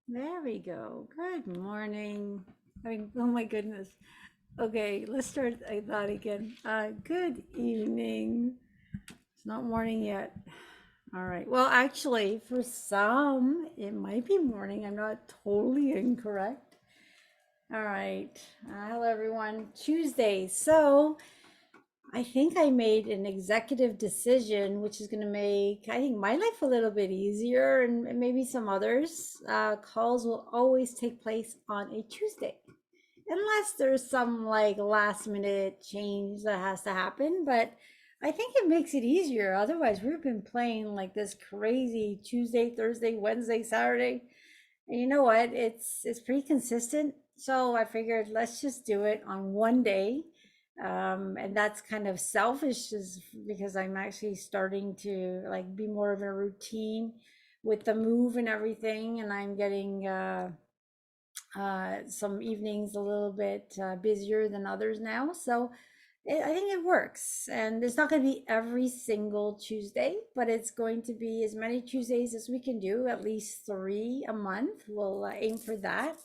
There we go. Good morning. Oh my goodness. Okay, let's start that again. Good evening. It's not morning yet. All right. Well, actually, for some, it might be morning. I'm not totally incorrect. All right. Hello, everyone. Tuesday. So, I think I made an executive decision, which is going to make, I think, my life a little bit easier and maybe some others. Calls will always take place on a Tuesday, unless there's some like last minute change that has to happen. But I think it makes it easier. Otherwise, we've been playing like this crazy Tuesday, Thursday, Wednesday, Saturday. And you know what? It's pretty consistent. So I figured let's just do it on one day. And that's kind of selfish is because I'm actually starting to like be more of a routine with the move and everything. And I'm getting some evenings a little bit busier than others now. So I think it works. And it's not going to be every single Tuesday, but it's going to be as many Tuesdays as we can do, at least three a month. We'll aim for that.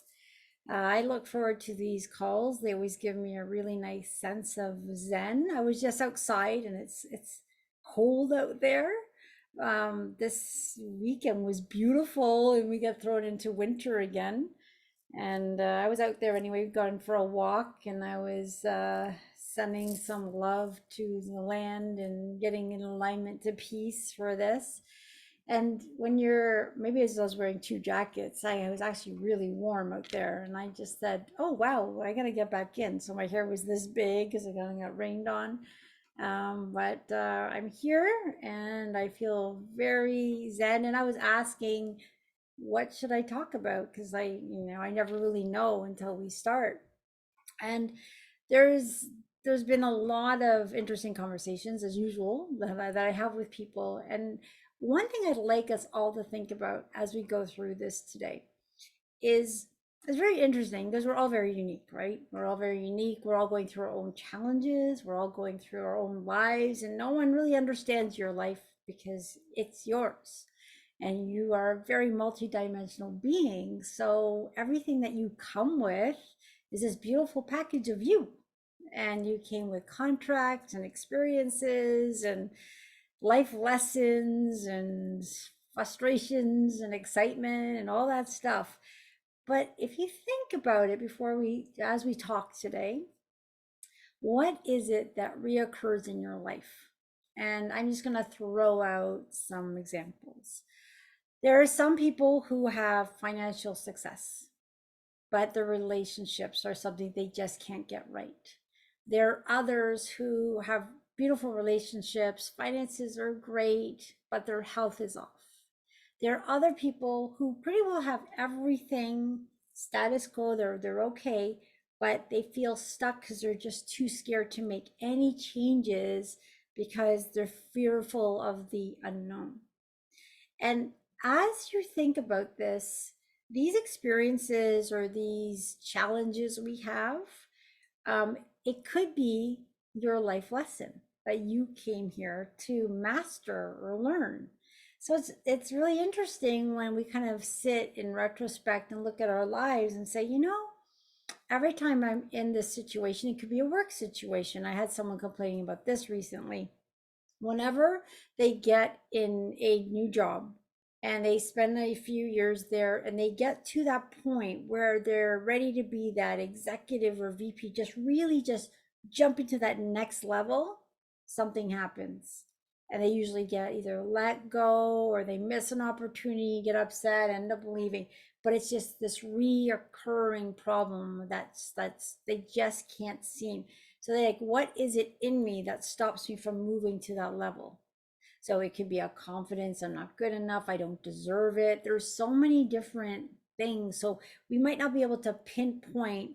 I look forward to these calls. They always give me a really nice sense of zen. I was just outside and it's cold out there. This weekend was beautiful and we got thrown into winter again. And I was out there anyway, going for a walk, and I was sending some love to the land and getting in alignment to peace for this. And when you're, maybe as I was wearing two jackets, I was actually really warm out there. And I just said, oh, wow, I got to get back in. So my hair was this big because I got rained on. But I'm here and I feel very zen. And I was asking, what should I talk about? Because I never really know until we start. And there's there's been a lot of interesting conversations as usual that I have with people. And one thing I'd like us all to think about as we go through this today is it's very interesting because we're all very unique, right? We're all very unique. We're all going through our own challenges. We're all going through our own lives, and no one really understands your life because it's yours. And you are a very multidimensional being. So everything that you come with is this beautiful package of you. And you came with contracts and experiences and life lessons and frustrations and excitement and all that stuff. But if you think about it as we talk today, what is it that reoccurs in your life? And I'm just going to throw out some examples. There are some people who have financial success, but their relationships are something they just can't get right. There are others who have beautiful relationships, finances are great, but their health is off. There are other people who pretty well have everything status quo, they're okay, but they feel stuck because they're just too scared to make any changes because they're fearful of the unknown. And as you think about this, these experiences or these challenges we have, it could be your life lesson that you came here to master or learn. So it's really interesting when we kind of sit in retrospect and look at our lives and say, every time I'm in this situation, it could be a work situation. I had someone complaining about this recently. Whenever they get in a new job and they spend a few years there and they get to that point where they're ready to be that executive or VP, just really just jump into that next level, something happens. And they usually get either let go or they miss an opportunity, get upset, end up leaving. But it's just this reoccurring problem that's they just can't seem. So they're like, what is it in me that stops me from moving to that level? So it could be a confidence, I'm not good enough, I don't deserve it. There's so many different things. So we might not be able to pinpoint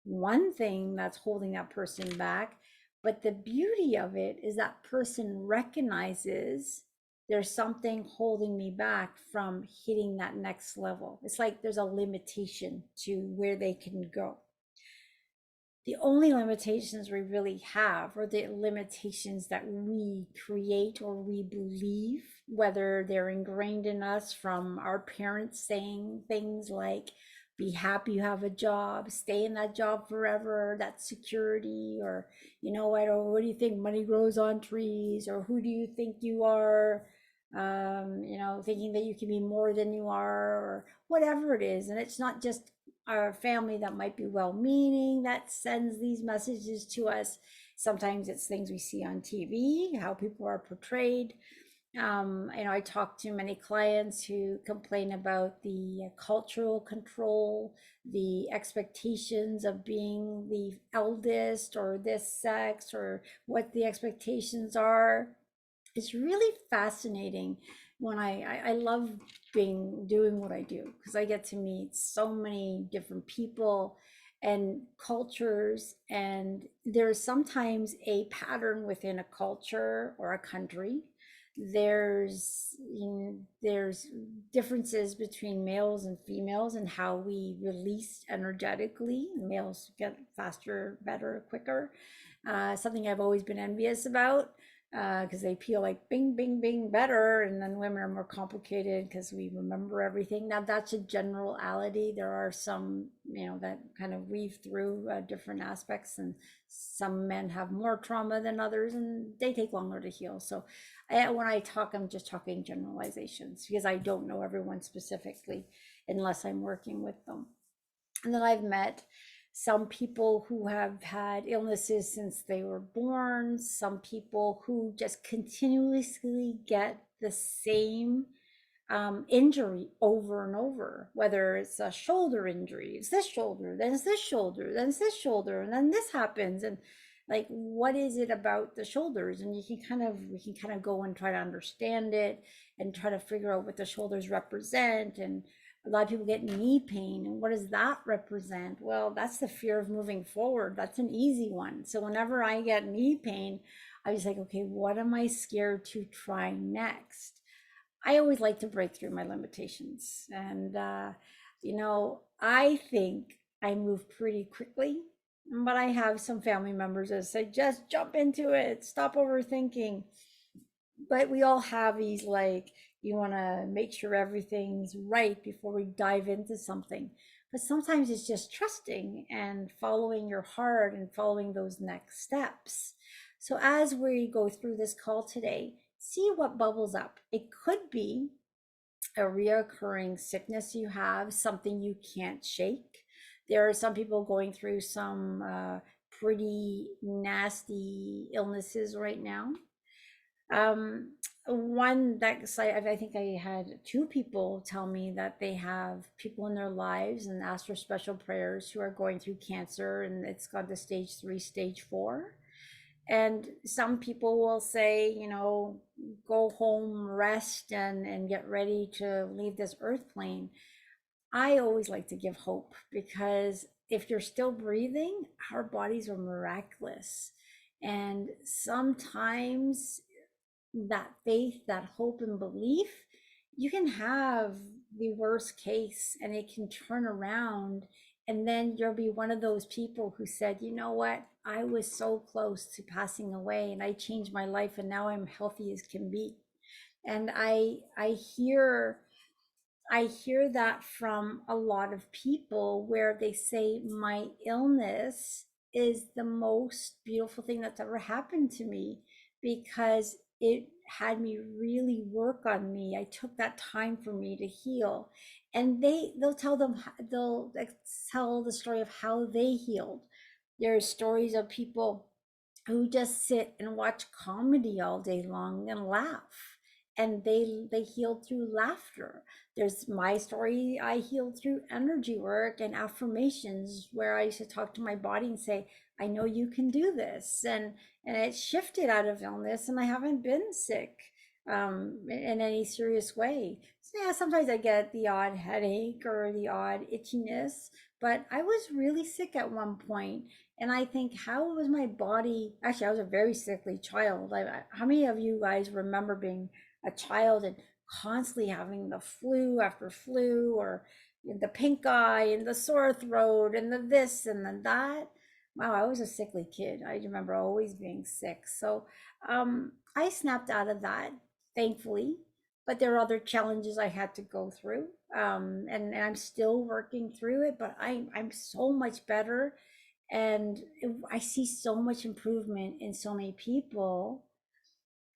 one thing that's holding that person back, but the beauty of it is that person recognizes there's something holding me back from hitting that next level. It's like there's a limitation to where they can go. The only limitations we really have are the limitations that we create or we believe, whether they're ingrained in us from our parents saying things like, be happy you have a job, stay in that job forever, that's security, or what do you think, money grows on trees, or who do you think you are, thinking that you can be more than you are, or whatever it is. And it's not just our family that might be well-meaning that sends these messages to us. Sometimes it's things we see on TV, how people are portrayed. I talk to many clients who complain about the cultural control, the expectations of being the eldest or this sex, or what the expectations are. It's really fascinating when I love doing what I do, because I get to meet so many different people and cultures, and there's sometimes a pattern within a culture or a country. There's differences between males and females and how we release energetically. Males get faster, better, quicker. Something I've always been envious about, because they feel like bing, bing, bing better. And then women are more complicated because we remember everything. Now, that's a generality. There are some, that kind of weave through different aspects, and some men have more trauma than others, and they take longer to heal. So when I talk, I'm just talking generalizations because I don't know everyone specifically unless I'm working with them. And then I've met some people who have had illnesses since they were born, some people who just continuously get the same injury over and over, whether it's a shoulder injury, it's this shoulder, then it's this shoulder, then it's this shoulder, and then this happens. And like, what is it about the shoulders? And we can kind of go and try to understand it and try to figure out what the shoulders represent. And a lot of people get knee pain, and what does that represent? Well, that's the fear of moving forward. That's an easy one. So whenever I get knee pain, I was like, okay, what am I scared to try next? I always like to break through my limitations. And, I think I move pretty quickly, but I have some family members that say, just jump into it, stop overthinking. But we all have these, like, you want to make sure everything's right before we dive into something. But sometimes it's just trusting and following your heart and following those next steps. So as we go through this call today, see what bubbles up. It could be a reoccurring sickness you have, something you can't shake. There are some people going through some pretty nasty illnesses right now. One that I think I had two people tell me that they have people in their lives and ask for special prayers who are going through cancer, and it's gone to stage 3, stage 4. And some people will say, go home, rest, and get ready to leave this earth plane. I always like to give hope, because if you're still breathing, our bodies are miraculous. And sometimes that faith, that hope and belief, you can have the worst case and it can turn around, and then you'll be one of those people who said, you know what, I was so close to passing away and I changed my life and now I'm healthy as can be. And I hear that from a lot of people, where they say my illness is the most beautiful thing that's ever happened to me, because it had me really work on me. I took that time for me to heal. And they'll tell the story of how they healed. There are stories of people who just sit and watch comedy all day long and laugh, and they healed through laughter. There's my story. I healed through energy work and affirmations, where I used to talk to my body and say, I know you can do this. And it shifted out of illness, and I haven't been sick in any serious way. Yeah, sometimes I get the odd headache or the odd itchiness, but I was really sick at one point, and I think, how was my body? Actually, I was a very sickly child. How many of you guys remember being a child and constantly having the flu after flu, or the pink eye and the sore throat and the this and the that? Wow, I was a sickly kid. I remember always being sick. So, I snapped out of that, thankfully, but there are other challenges I had to go through. And I'm still working through it, but I'm so much better, and I see so much improvement in so many people.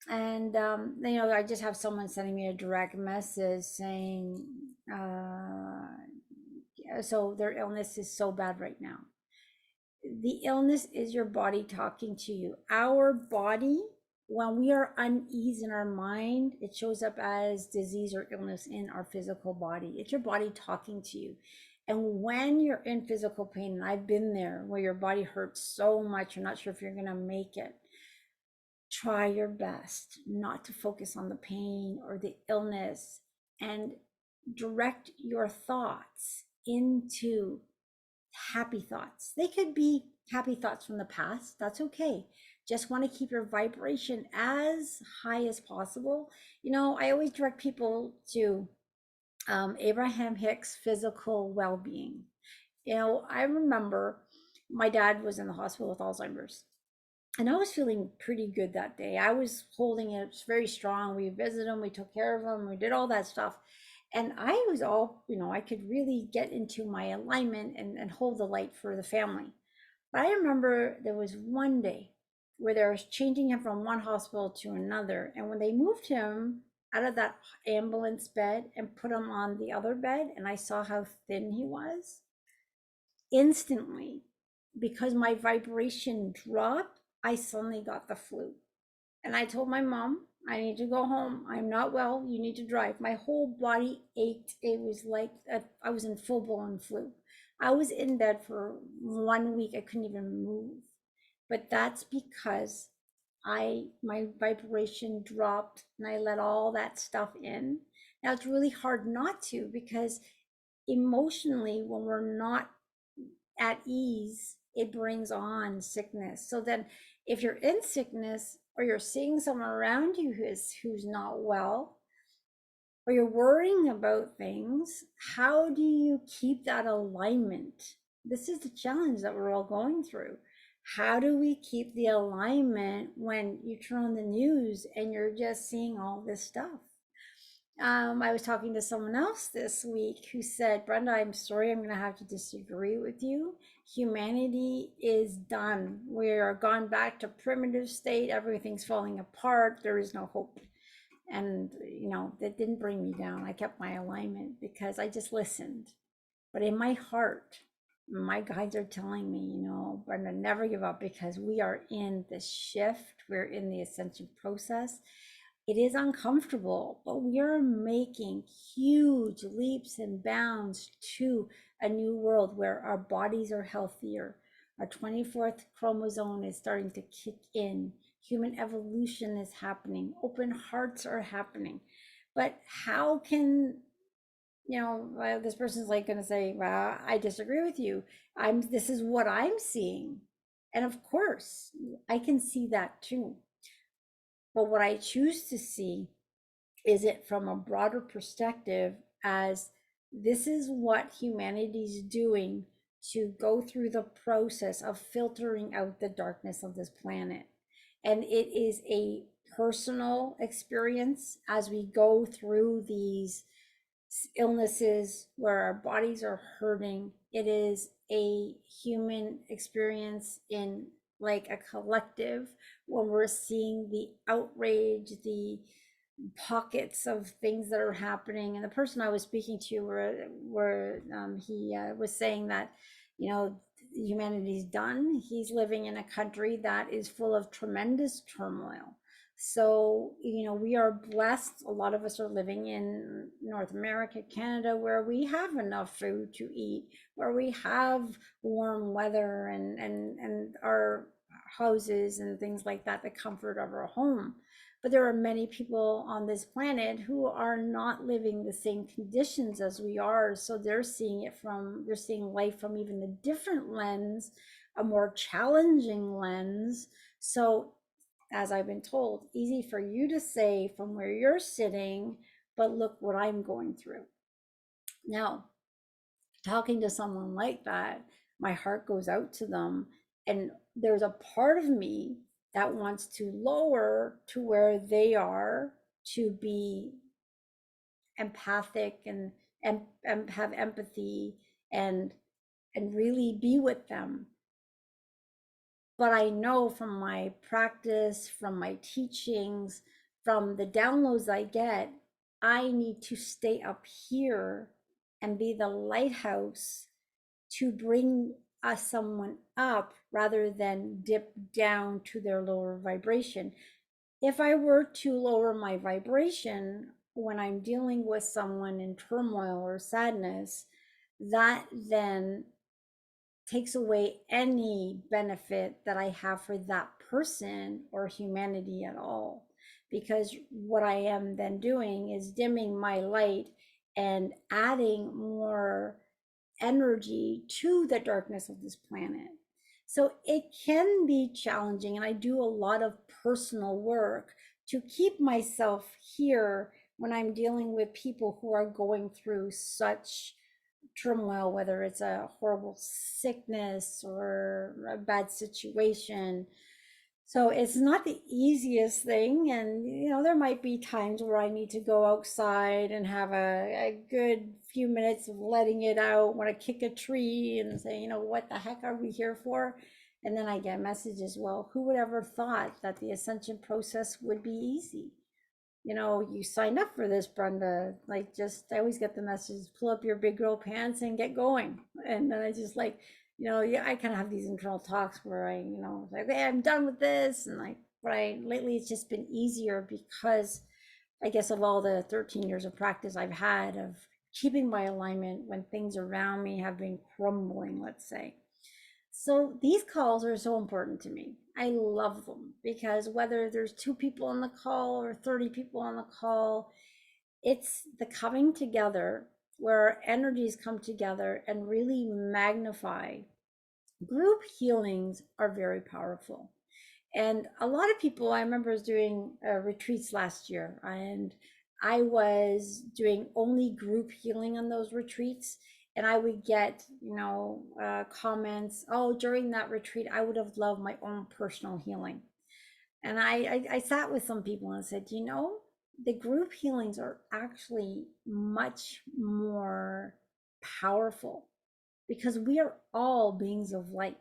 And I just have someone sending me a direct message saying, so their illness is so bad right now. The illness is your body talking to you. Our body, when we are unease in our mind, it shows up as disease or illness in our physical body. It's your body talking to you. And when you're in physical pain, and I've been there, where your body hurts so much, you're not sure if you're going to make it, try your best not to focus on the pain or the illness, and direct your thoughts into happy thoughts. They could be happy thoughts from the past. That's okay. Just want to keep your vibration as high as possible. I always direct people to Abraham Hicks Physical Well-Being. I remember my dad was in the hospital with Alzheimer's, and I was feeling pretty good that day. I was holding it very strong. We visited him, we took care of him, we did all that stuff. And I was all, I could really get into my alignment and hold the light for the family. But I remember there was one day where they were changing him from one hospital to another. And when they moved him out of that ambulance bed and put him on the other bed, and I saw how thin he was, instantly, because my vibration dropped, I suddenly got the flu. And I told my mom, I need to go home. I'm not well. You need to drive. My whole body ached. It was like I was in full blown flu. I was in bed for 1 week. I couldn't even move. But that's because my vibration dropped and I let all that stuff in. Now it's really hard not to, because emotionally, when we're not at ease, it brings on sickness. So then if you're in sickness, or you're seeing someone around you who's not well, or you're worrying about things, how do you keep that alignment? This is the challenge that we're all going through. How do we keep the alignment when you turn on the news and you're just seeing all this stuff? I was talking to someone else this week who said, Brenda, I'm sorry, I'm going to have to disagree with you. Humanity is done. We are gone back to primitive state. Everything's falling apart. There is no hope. And, that didn't bring me down. I kept my alignment because I just listened. But in my heart, my guides are telling me, Brenda, never give up, because we are in the shift. We're in the ascension process. It is uncomfortable, but we are making huge leaps and bounds to a new world where our bodies are healthier. Our 24th chromosome is starting to kick in. Human evolution is happening. Open hearts are happening. But how can, this person's like going to say, well, I disagree with you. This is what I'm seeing. And of course, I can see that too. But what I choose to see is it from a broader perspective, as this is what humanity's doing to go through the process of filtering out the darkness of this planet. And it is a personal experience as we go through these illnesses where our bodies are hurting. It is a human experience in like a collective, when we're seeing the outrage, the pockets of things that are happening. And the person I was speaking to, he was saying that, humanity's done. He's living in a country that is full of tremendous turmoil. So, we are blessed. A lot of us are living in North America, Canada, where we have enough food to eat, where we have warm weather and our houses and things like that, the comfort of our home. But there are many people on this planet who are not living the same conditions as we are. So they're seeing life from even a different lens, a more challenging lens. So, as I've been told, easy for you to say from where you're sitting, but look what I'm going through. Now, talking to someone like that, my heart goes out to them. And there's a part of me that wants to lower to where they are, to be empathic and have empathy and really be with them. But I know from my practice, from my teachings, from the downloads I get, I need to stay up here and be the lighthouse to bring someone up rather than dip down to their lower vibration. If I were to lower my vibration when I'm dealing with someone in turmoil or sadness, that then takes away any benefit that I have for that person or humanity at all. Because what I am then doing is dimming my light and adding more energy to the darkness of this planet. So it can be challenging, and I do a lot of personal work to keep myself here when I'm dealing with people who are going through such turmoil, whether it's a horrible sickness or a bad situation. So it's not the easiest thing. And, there might be times where I need to go outside and have a good few minutes of letting it out, when I kick a tree and say, what the heck are we here for? And then I get messages, well, who would ever thought that the ascension process would be easy? You signed up for this, Brenda. Like, I always get the message, pull up your big girl pants and get going. And then I just like, yeah, I kind of have these internal talks where like, okay, I'm done with this. And like, lately it's just been easier because I guess of all the 13 years of practice I've had of keeping my alignment when things around me have been crumbling, let's say. So these calls are so important to me. I love them because whether there's 2 people on the call or 30 people on the call, it's the coming together where our energies come together and really magnify. Group healings are very powerful. And a lot of people, I remember, was doing retreats last year, and I was doing only group healing on those retreats. And I would get, comments, oh, during that retreat, I would have loved my own personal healing. And I sat with some people and said, the group healings are actually much more powerful because we are all beings of light.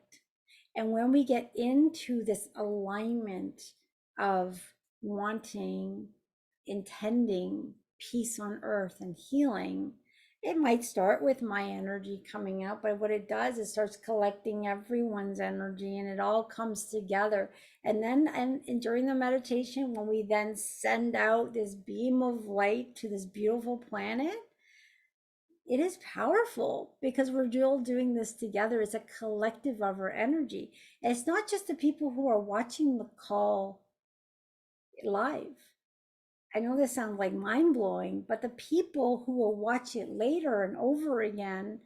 And when we get into this alignment of wanting, intending peace on earth and healing, it might start with my energy coming out, but what it does is starts collecting everyone's energy and it all comes together. And then, and during the meditation, when we then send out this beam of light to this beautiful planet, it is powerful because we're all doing this together. It's a collective of our energy. And it's not just the people who are watching the call live. I know this sounds like mind blowing, but the people who will watch it later and over again,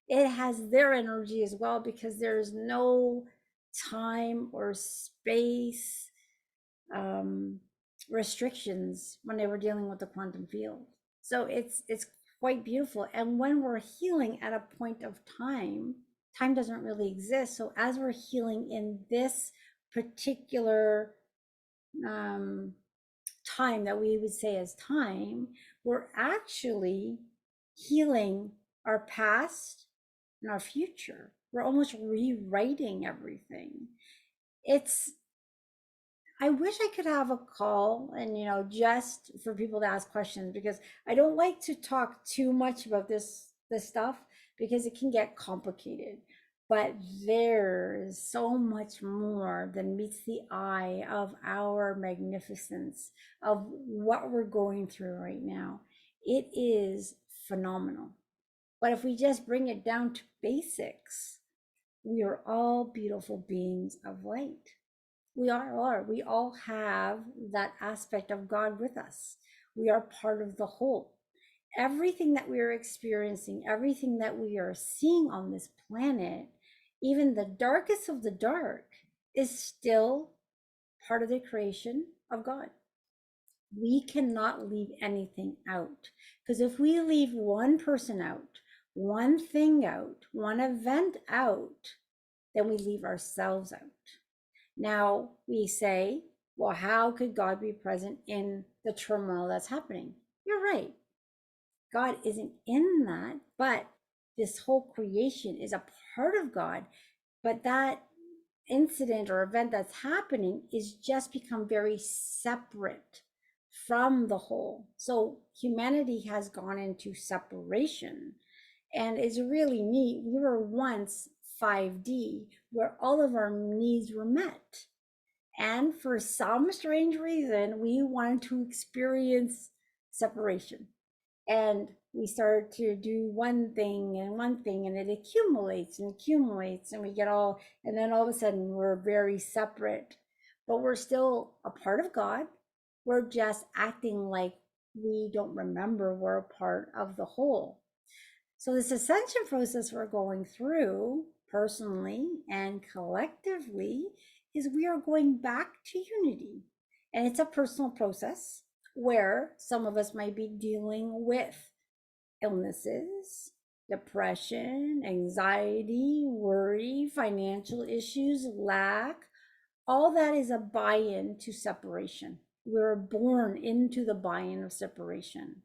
it has their energy as well because there's no time or space restrictions when they were dealing with the quantum field. So it's quite beautiful. And when we're healing at a point of time, time doesn't really exist. So as we're healing in this particular time that we would say as time, we're actually healing our past and our future. We're almost rewriting everything. It's I wish I could have a call and, just for people to ask questions, because I don't like to talk too much about this stuff because it can get complicated. But there's so much more than meets the eye of our magnificence of what we're going through right now. It is phenomenal. But if we just bring it down to basics, we are all beautiful beings of light. We all have that aspect of God with us. We are part of the whole. Everything that we are experiencing, everything that we are seeing on this planet, even the darkest of the dark, is still part of the creation of God. We cannot leave anything out, because if we leave one person out, one thing out, one event out, then we leave ourselves out. Now we say, well, how could God be present in the turmoil that's happening? You're right. God isn't in that, but this whole creation is a part of God. But that incident or event that's happening is just become very separate from the whole. So humanity has gone into separation, and it's really neat. We were once 5D, where all of our needs were met. And for some strange reason, we wanted to experience separation. And we start to do one thing, and it accumulates and accumulates, and we get all, and then all of a sudden we're very separate, but we're still a part of God. We're just acting like we don't remember we're a part of the whole. So, this ascension process we're going through personally and collectively is we are going back to unity. And it's a personal process where some of us might be dealing with illnesses, depression, anxiety, worry, financial issues, lack. All that is a buy in to separation. We're born into the buy in of separation.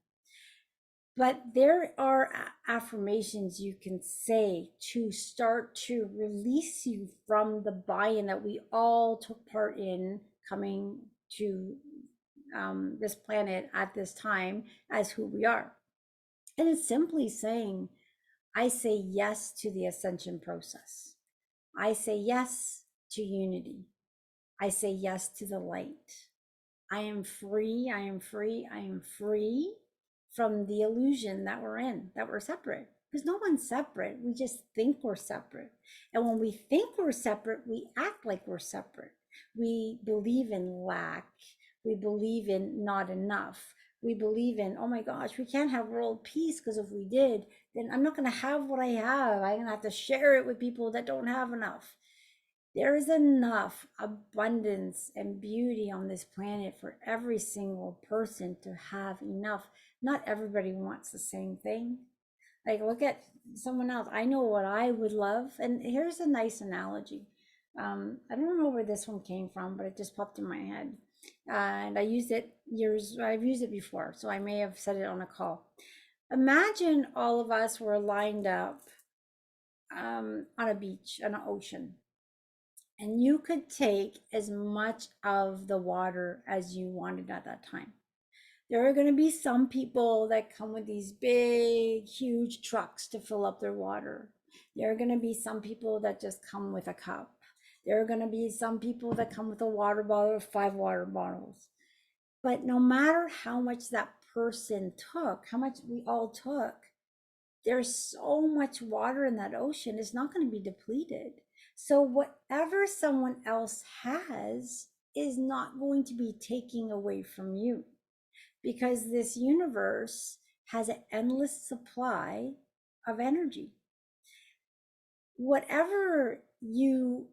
But there are affirmations you can say to start to release you from the buy-in that we all took part in coming to this planet at this time as who we are. And it's simply saying, I say yes to the ascension process. I say yes to unity. I say yes to the light. I am free. I am free. I am free from the illusion that we're in, that we're separate. Because no one's separate. We just think we're separate. And when we think we're separate, we act like we're separate. We believe in lack. We believe in not enough. We believe in, oh my gosh, we can't have world peace, because if we did, then I'm not going to have what I have. I'm going to have to share it with people that don't have enough. There is enough abundance and beauty on this planet for every single person to have enough. Not everybody wants the same thing. Like, look at someone else. I know what I would love. And here's a nice analogy. I don't know where this one came from, but it just popped in my head. And I've used it before, so I may have said it on a call. Imagine all of us were lined up on a beach, on an ocean, and you could take as much of the water as you wanted at that time. There are going to be some people that come with these big, huge trucks to fill up their water. There are going to be some people that just come with a cup. There are going to be some people that come with a water bottle or 5 water bottles. But no matter how much that person took, how much we all took, there's so much water in that ocean, it's not going to be depleted. So whatever someone else has is not going to be taking away from you, because this universe has an endless supply of energy. Whatever you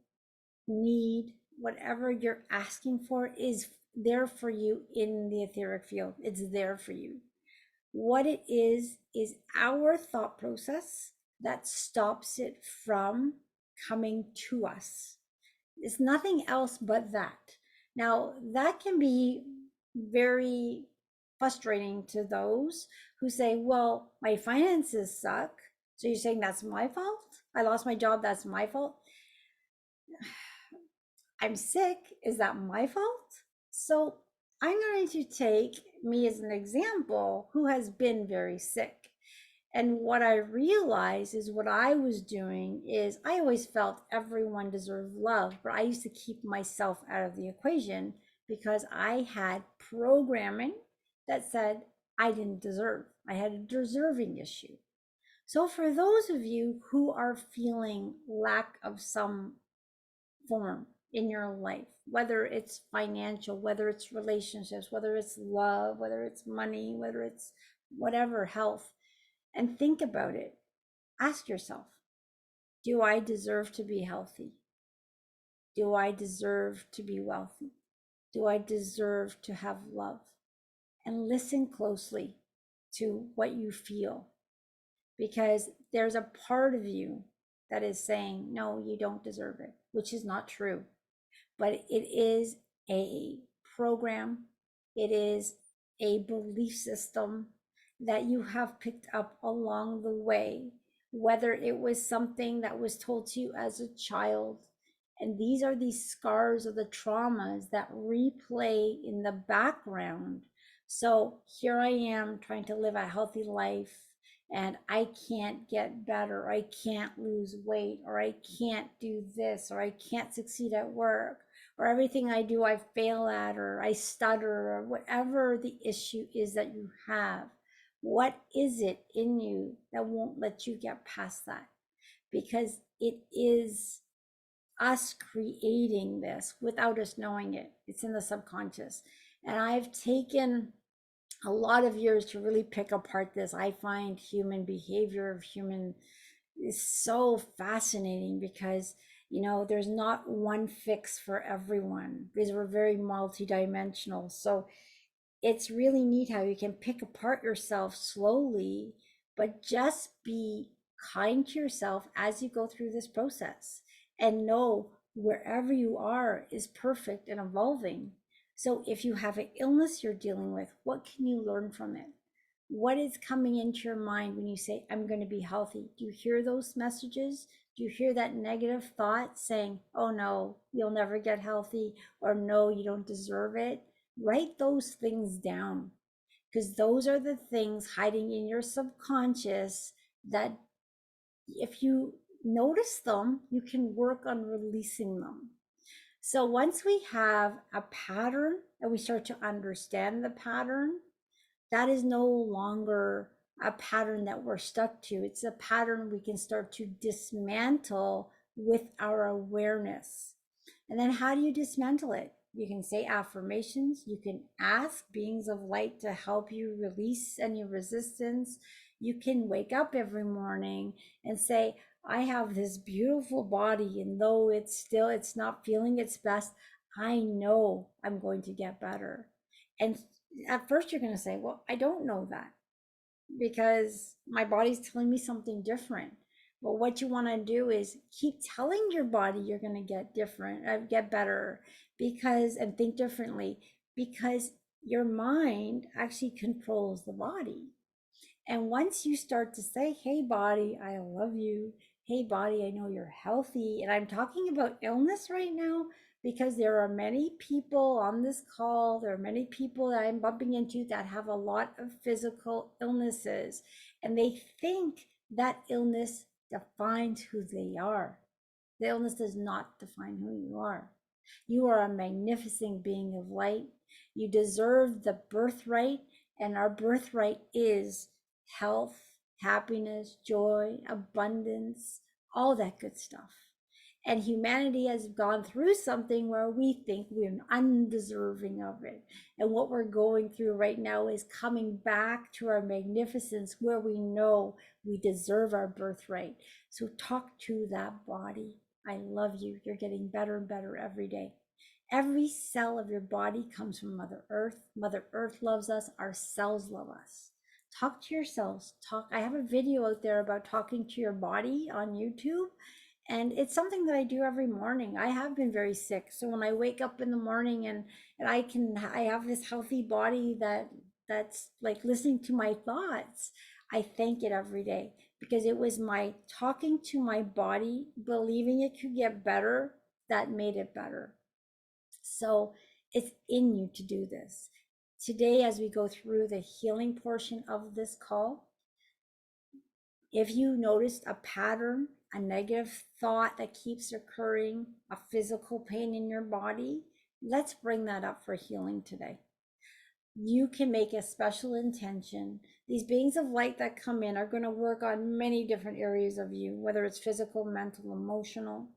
need, whatever you're asking for, is there for you in the etheric field. It's there for you. What it is our thought process that stops it from coming to us. It's nothing else but that. Now, that can be very frustrating to those who say, well, my finances suck. So you're saying that's my fault? I lost my job, that's my fault. I'm sick, is that my fault? So I'm going to take me as an example who has been very sick. And what I realized is what I was doing is I always felt everyone deserved love, but I used to keep myself out of the equation because I had programming that said I didn't deserve. I had a deserving issue. So for those of you who are feeling lack of some form, in your life, whether it's financial, whether it's relationships, whether it's love, whether it's money, whether it's whatever, health, and think about it. Ask yourself, do I deserve to be healthy? Do I deserve to be wealthy? Do I deserve to have love? And listen closely to what you feel, because there's a part of you that is saying, no, you don't deserve it, which is not true. But it is a program, it is a belief system that you have picked up along the way, whether it was something that was told to you as a child. And these are these scars of the traumas that replay in the background. So here I am trying to live a healthy life, and I can't get better, or I can't lose weight, or I can't do this, or I can't succeed at work, or everything I do I fail at, or I stutter, or whatever the issue is that you have. What is it in you that won't let you get past that? Because it is us creating this without us knowing it. It's in the subconscious. And I've taken a lot of years to really pick apart this. I find human behavior of human is so fascinating because there's not one fix for everyone because we're very multidimensional. So it's really neat how you can pick apart yourself slowly, but just be kind to yourself as you go through this process, and know wherever you are is perfect and evolving. So if you have an illness you're dealing with, what can you learn from it? What is coming into your mind when you say, I'm going to be healthy? Do you hear those messages? Do you hear that negative thought saying, oh no, you'll never get healthy, or no, you don't deserve it? Write those things down, because those are the things hiding in your subconscious that if you notice them, you can work on releasing them. So once we have a pattern and we start to understand the pattern, that is no longer a pattern that we're stuck to. It's a pattern we can start to dismantle with our awareness. And then how do you dismantle it? You can say affirmations. You can ask beings of light to help you release any resistance. You can wake up every morning and say, I have this beautiful body, and though it's not feeling its best, I know I'm going to get better. And at first you're going to say, well, I don't know that because my body's telling me something different. But what you want to do is keep telling your body you're going to get different, get better, because, and think differently, because your mind actually controls the body. And once you start to say, hey, body, I love you. Hey, body, I know you're healthy. And I'm talking about illness right now because there are many people on this call. There are many people that I'm bumping into that have a lot of physical illnesses. And they think that illness defines who they are. The illness does not define who you are. You are a magnificent being of light. You deserve the birthright, and our birthright is health, happiness, joy, abundance, all that good stuff. And humanity has gone through something where we think we're undeserving of it. And what we're going through right now is coming back to our magnificence where we know we deserve our birthright. So talk to that body. I love you. You're getting better and better every day. Every cell of your body comes from Mother Earth. Mother Earth loves us. Our cells love us. Talk to your cells. I have a video out there about talking to your body on YouTube. And it's something that I do every morning. I have been very sick. So when I wake up in the morning and I have this healthy body that's like listening to my thoughts, I thank it every day because it was my talking to my body, believing it could get better, that made it better. So it's in you to do this. Today, as we go through the healing portion of this call, if you noticed a pattern, a negative thought that keeps occurring, a physical pain in your body, let's bring that up for healing today. You can make a special intention. These beings of light that come in are going to work on many different areas of you, whether it's physical, mental, emotional.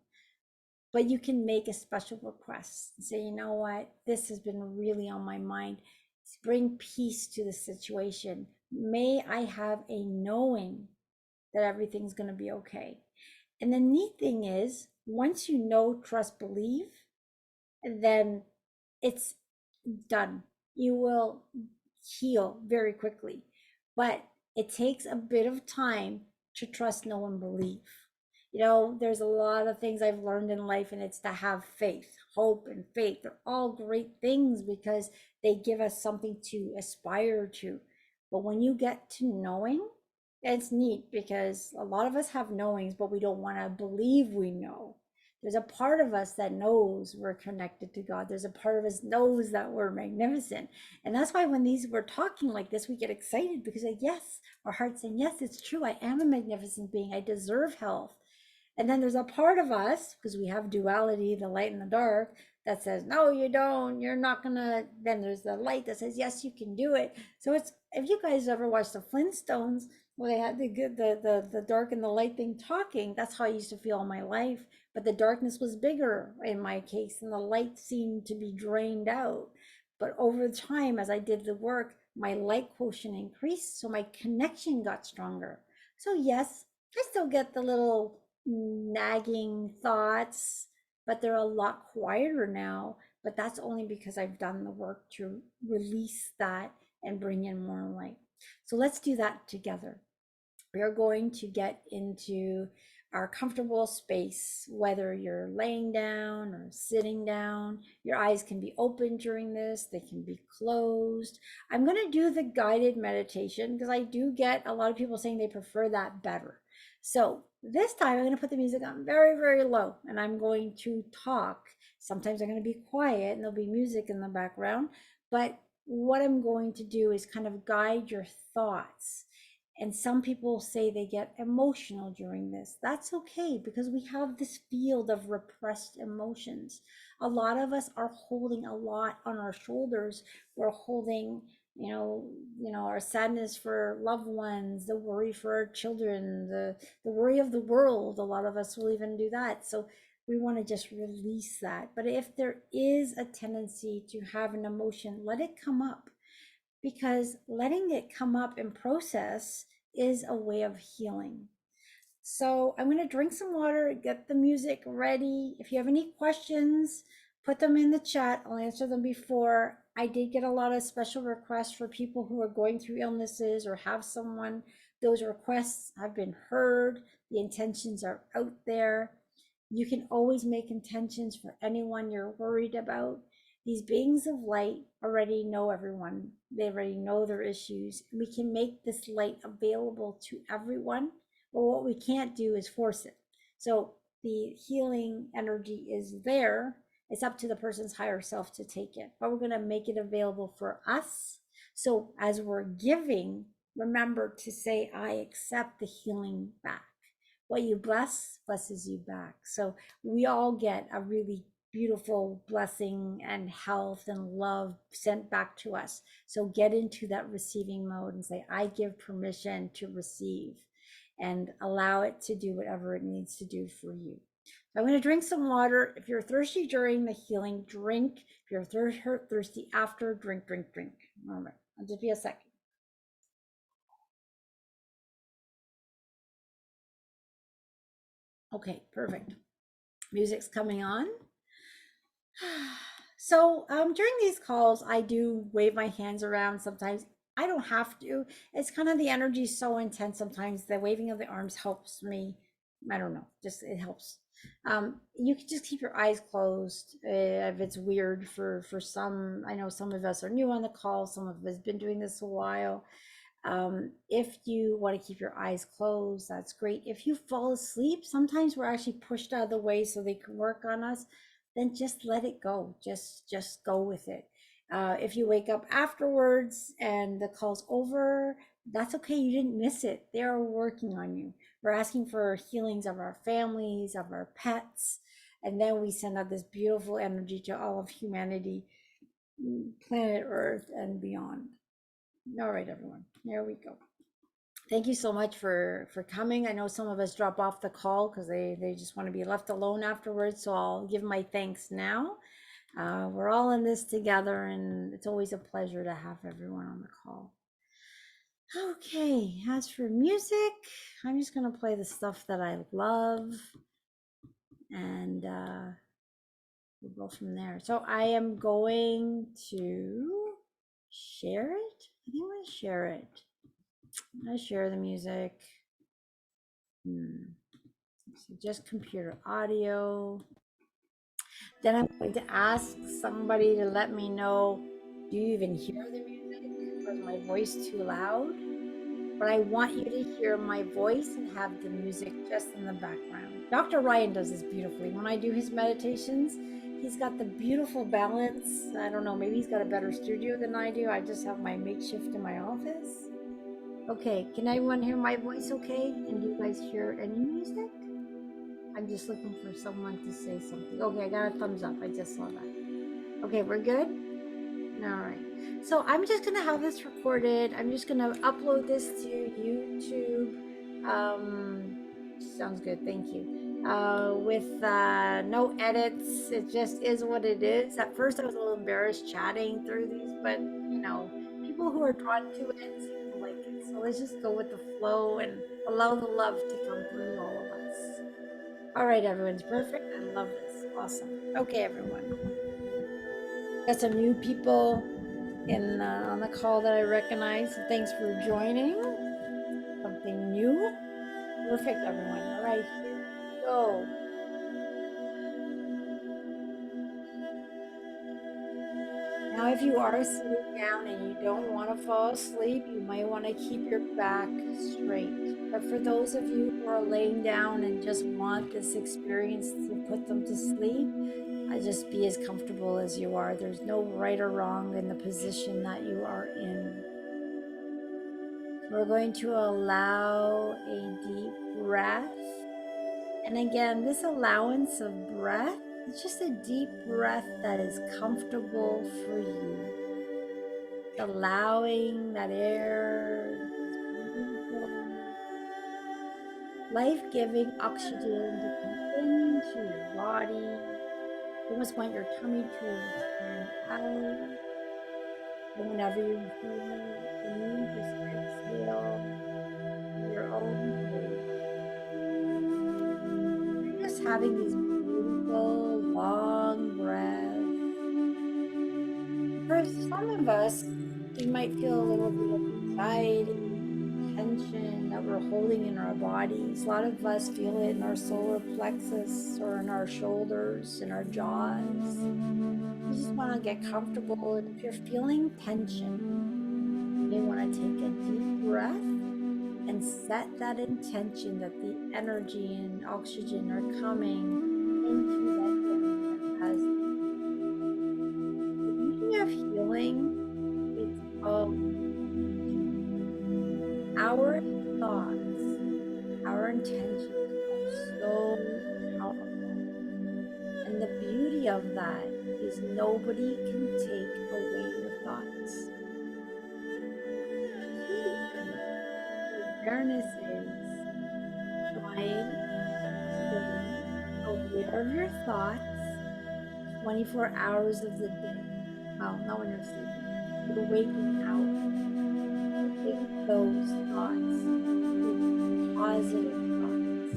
but you can make a special request and say, you know what, this has been really on my mind. Bring peace to the situation. May I have a knowing that everything's going to be okay. And the neat thing is, once you know, trust, believe, then it's done. You will heal very quickly. But it takes a bit of time to trust, know, and believe. You know, there's a lot of things I've learned in life, and it's to have faith, hope, and faith. They're all great things because they give us something to aspire to. But when you get to knowing, it's neat because a lot of us have knowings, but we don't want to believe we know. There's a part of us that knows we're connected to God. There's a part of us knows that we're magnificent. And that's why when we're talking like this, we get excited because like, yes, our heart's saying, yes, it's true. I am a magnificent being. I deserve health. And then there's a part of us, because we have duality, the light and the dark, that says, no, you don't, you're not gonna. Then there's the light that says, yes, you can do it. So it's, if you guys ever watched the Flintstones, where they had the dark and the light thing talking, that's how I used to feel all my life. But the darkness was bigger in my case, and the light seemed to be drained out. But over time, as I did the work, my light quotient increased, so my connection got stronger. So yes, I still get the little nagging thoughts, but they're a lot quieter now. But that's only because I've done the work to release that and bring in more light. So let's do that together. We are going to get into our comfortable space, whether you're laying down or sitting down. Your eyes can be open during this, they can be closed. I'm going to do the guided meditation because I do get a lot of people saying they prefer that better. So this time I'm going to put the music on very, very low, and I'm going to talk. Sometimes I'm going to be quiet and there'll be music in the background, but what I'm going to do is kind of guide your thoughts. And some people say they get emotional during this. That's okay because we have this field of repressed emotions. A lot of us are holding a lot on our shoulders. We're holding, our sadness for loved ones, the worry for our children, the worry of the world. A lot of us will even do that. So we want to just release that. But if there is a tendency to have an emotion, let it come up, because letting it come up and process is a way of healing. So I'm going to drink some water, get the music ready. If you have any questions, put them in the chat. I'll answer them before. I did get a lot of special requests for people who are going through illnesses or have someone. Those requests have been heard. The intentions are out there. You can always make intentions for anyone you're worried about. These beings of light already know everyone. They already know their issues. We can make this light available to everyone, but what we can't do is force it. So the healing energy is there. It's up to the person's higher self to take it, but we're going to make it available for us. So as we're giving, remember to say, I accept the healing back. What you bless blesses you back. So we all get a really beautiful blessing and health and love sent back to us. So get into that receiving mode and say, I give permission to receive, and allow it to do whatever it needs to do for you. So I'm going to drink some water. If you're thirsty during the healing, drink. If you're thirsty after, drink. All right, I'll just be a second. Okay, perfect. Music's coming on. So during these calls, I do wave my hands around. Sometimes I don't have to. It's kind of, the energy is so intense. Sometimes the waving of the arms helps me. I don't know, just it helps. You can just keep your eyes closed if it's weird for some. I know some of us are new on the call. Some of us been doing this a while. If you want to keep your eyes closed, that's great. If you fall asleep, sometimes we're actually pushed out of the way so they can work on us. Then just let it go. Just go with it. If you wake up afterwards and the call's over, that's okay. You didn't miss it. They are working on you. We're asking for healings of our families, of our pets, and then we send out this beautiful energy to all of humanity, planet Earth, and beyond. All right, everyone, here we go. Thank you so much for coming. I know some of us drop off the call because they just want to be left alone afterwards. So I'll give my thanks now. We're all in this together, and it's always a pleasure to have everyone on the call. Okay, as for music, I'm just gonna play the stuff that I love, and we'll go from there. So I am going to share it. I think I'm gonna share it. I'm gonna share the music. So just computer audio. Then I'm going to ask somebody to let me know, do you even hear the music? Or is my voice too loud? But I want you to hear my voice and have the music just in the background. Dr. Ryan does this beautifully. When I do his meditations, he's got the beautiful balance. I don't know, maybe he's got a better studio than I do. I just have my makeshift in my office. Okay, can everyone hear my voice okay? And do you guys hear any music? I'm just looking for someone to say something. Okay, I got a thumbs up. I just saw that. Okay, we're good? All right. So I'm just going to have this recorded. I'm just going to upload this to YouTube. Sounds good. Thank you. With no edits. It just is what it is. At first, I was a little embarrassed chatting through these, but people who are drawn to it seem to like it. So let's just go with the flow and allow the love to come through all of us. All right, everyone's perfect. I love this. Awesome. Okay, everyone. Got some new people in on the call that I recognize. Thanks for joining. Something new. Perfect, everyone. All right, here we go. Now, if you are sitting down and you don't want to fall asleep, you might want to keep your back straight. But for those of you who are laying down and just want this experience to put them to sleep, just be as comfortable as you are. There's no right or wrong in the position that you are in. We're going to allow a deep breath. And again, this allowance of breath, it's just a deep breath that is comfortable for you. Allowing that air, life-giving oxygen to come into your body. You almost want your tummy to expand out. And whenever you feel just exhale your own pace. You're just having these beautiful, long breaths. For some of us, we might feel a little bit of anxiety, tension that we're holding in our bodies. A lot of us feel it in our solar plexus or in our shoulders, in our jaws. You just want to get comfortable. And if you're feeling tension, you want to take a deep breath and set that intention that the energy and oxygen are coming into that area that has the beauty of healing. It's our thoughts, our intentions are so powerful. And the beauty of that is nobody can take away your thoughts. Awareness is trying to be aware of your thoughts 24 hours of the day. Well, not when you're sleeping. You're waking out. Think those thoughts, positive thoughts.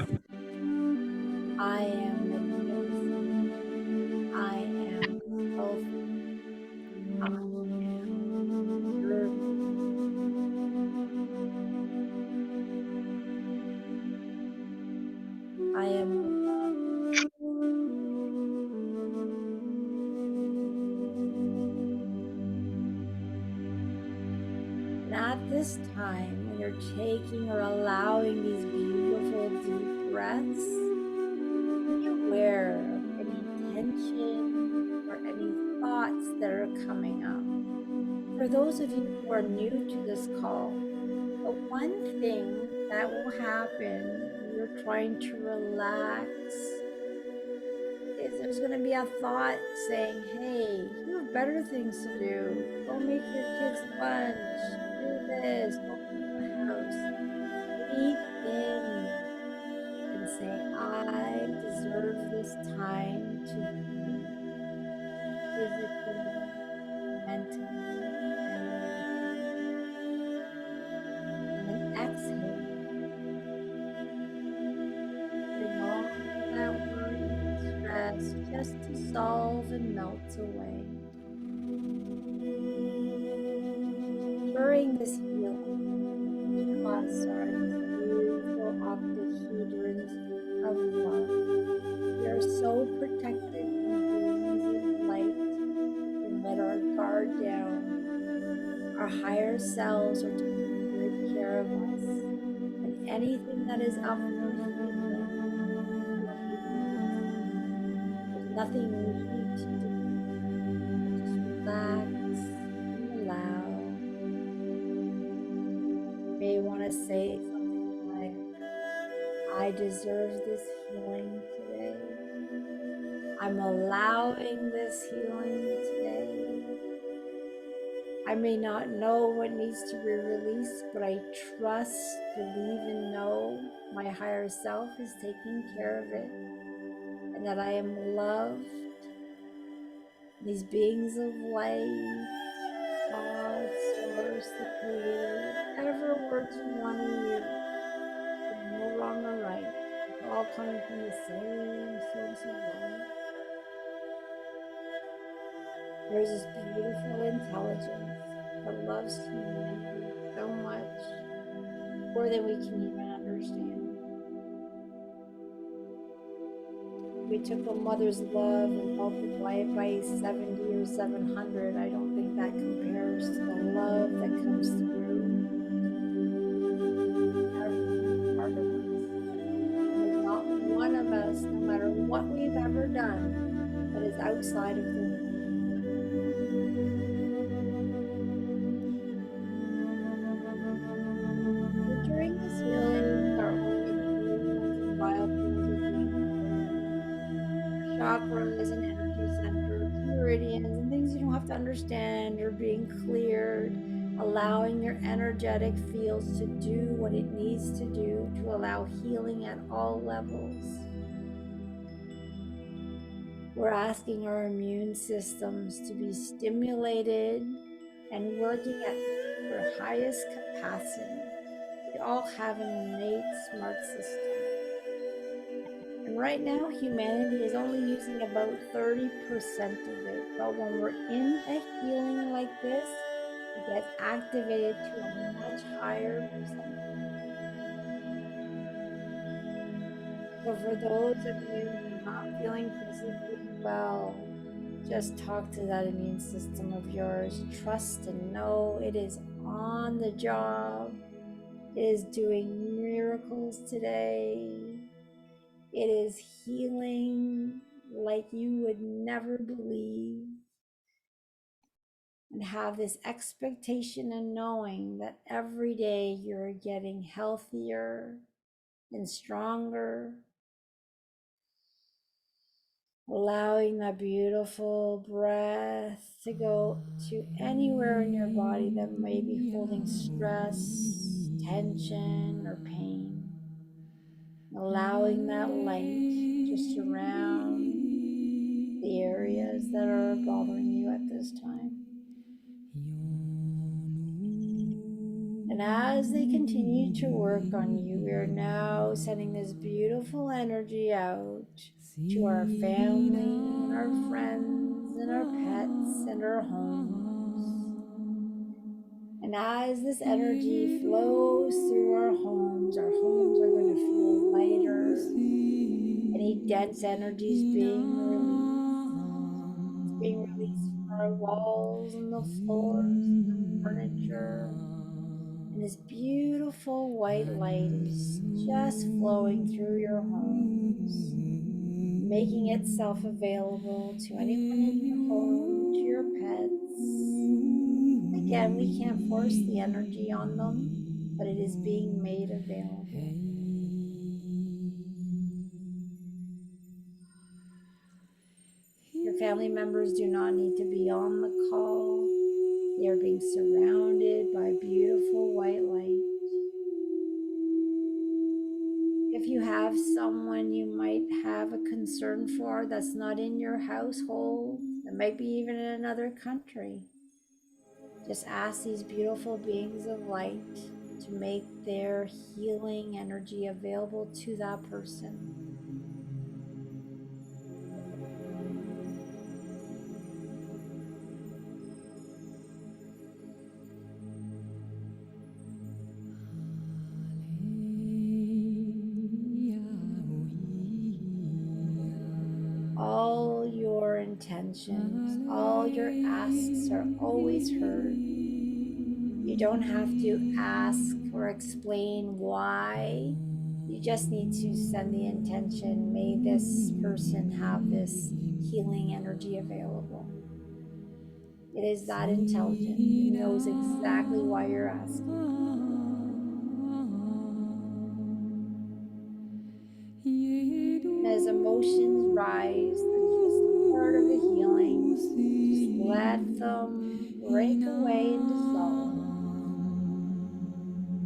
I am this. I am healthy. I am deserving. I am loved. And at this time, when you're taking or allowing these beautiful deep breaths, be aware of any tension or any thoughts that are coming up. For those of you who are new to this call, the one thing that will happen when you're trying to relax is there's going to be a thought saying, hey, you have better things to do. Go make your kids lunch. Do this. Go clean the house. breathe in and say, I deserve this time to heal physically, mentally, and emotionally. And then exhale, letting all that worry and stress just dissolve and melt away. During this healing, each of us are these beautiful octahedrons of love. We are so protected from beings of light. We can let our guard down. Our higher selves are taking good care of us. And anything that is up for healing will be released. There's nothing we need to do but just relax and allow. You may want to say something like, I deserve this healing today. I'm allowing this healing today. I may not know what needs to be released, but I trust, believe, and know my higher self is taking care of it, and that I am loved. These beings of light, God, Source, the Creator, whatever words you want to use, they're no wrong or right. It's all coming from the same source of love. There's this beautiful intelligence that loves humanity so much, more than we can even understand. We took a mother's love and multiplied it by 70 or 700. I don't think that compares to the love that comes through every part of us. And there's not one of us, no matter what we've ever done, that is outside of the womb. So during this healing, our organs and biofields are being cleared. Our chakras and energy centers, meridians, and things you don't have to understand are being cleared, allowing your energetic fields to do what it needs to do to allow healing at all levels. We're asking our immune systems to be stimulated and working at their highest capacity. We all have an innate smart system. And right now, humanity is only using about 30% of it. But when we're in a healing like this, it gets activated to a much higher percentage. So for those of you who are not feeling physically well, just talk to that immune system of yours. Trust and know it is on the job. It is doing miracles today. It is healing like you would never believe. And have this expectation and knowing that every day you're getting healthier and stronger. Allowing that beautiful breath to go to anywhere in your body that may be holding stress, tension, or pain. Allowing that light to surround the areas that are bothering you at this time. And as they continue to work on you, we are now sending this beautiful energy out to our family and our friends and our pets and our homes. And as this energy flows through our homes are going to feel lighter. Any dense energy is being released. It's being released from our walls and the floors and the furniture. And this beautiful white light is just flowing through your homes, making itself available to anyone in your home, to your pets. Again, we can't force the energy on them, but it is being made available. Your family members do not need to be on the call. They are being surrounded by beautiful white light. If you have someone you might have a concern for that's not in your household, that might be even in another country, just ask these beautiful beings of light to make their healing energy available to that person. All your intentions, all your asks are always heard. You don't have to ask or explain why. You just need to send the intention, may this person have this healing energy available. It is that intelligent. It knows exactly why you're asking. As emotions rise, that's just a part of the healing. Just let them break away and dissolve.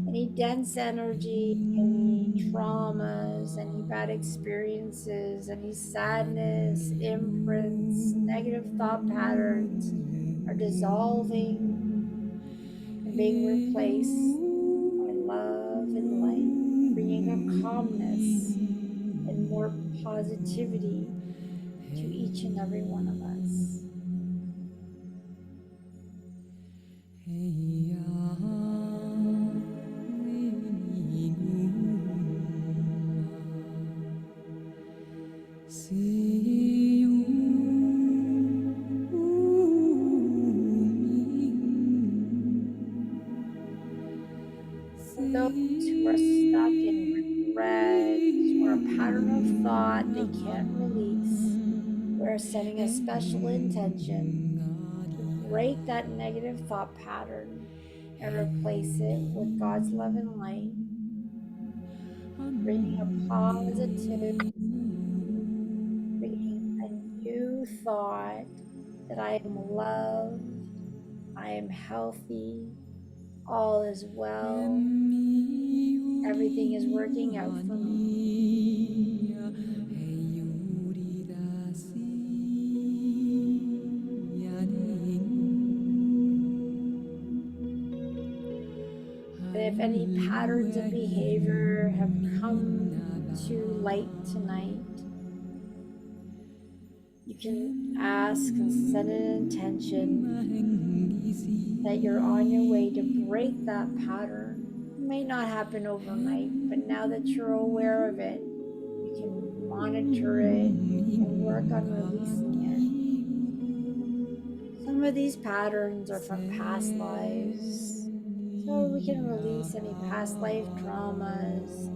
Any dense energy, any traumas, any bad experiences, any sadness, imprints, negative thought patterns are dissolving and being replaced by love and light, bringing a calmness and more positivity to each and every one of us. For those who are stuck in regret or a pattern of thought they can't release, we're setting a special intention to break that negative thought pattern and replace it with God's love and light, bringing a positive, bringing a new thought that I am loved, I am healthy, all is well, everything is working out for me. And if any patterns of behavior have come to light tonight, you can ask and set an intention that you're on your way to break that pattern. It may not happen overnight, but now that you're aware of it, you can monitor it and work on releasing it. Some of these patterns are from past lives, so we can release any past life traumas,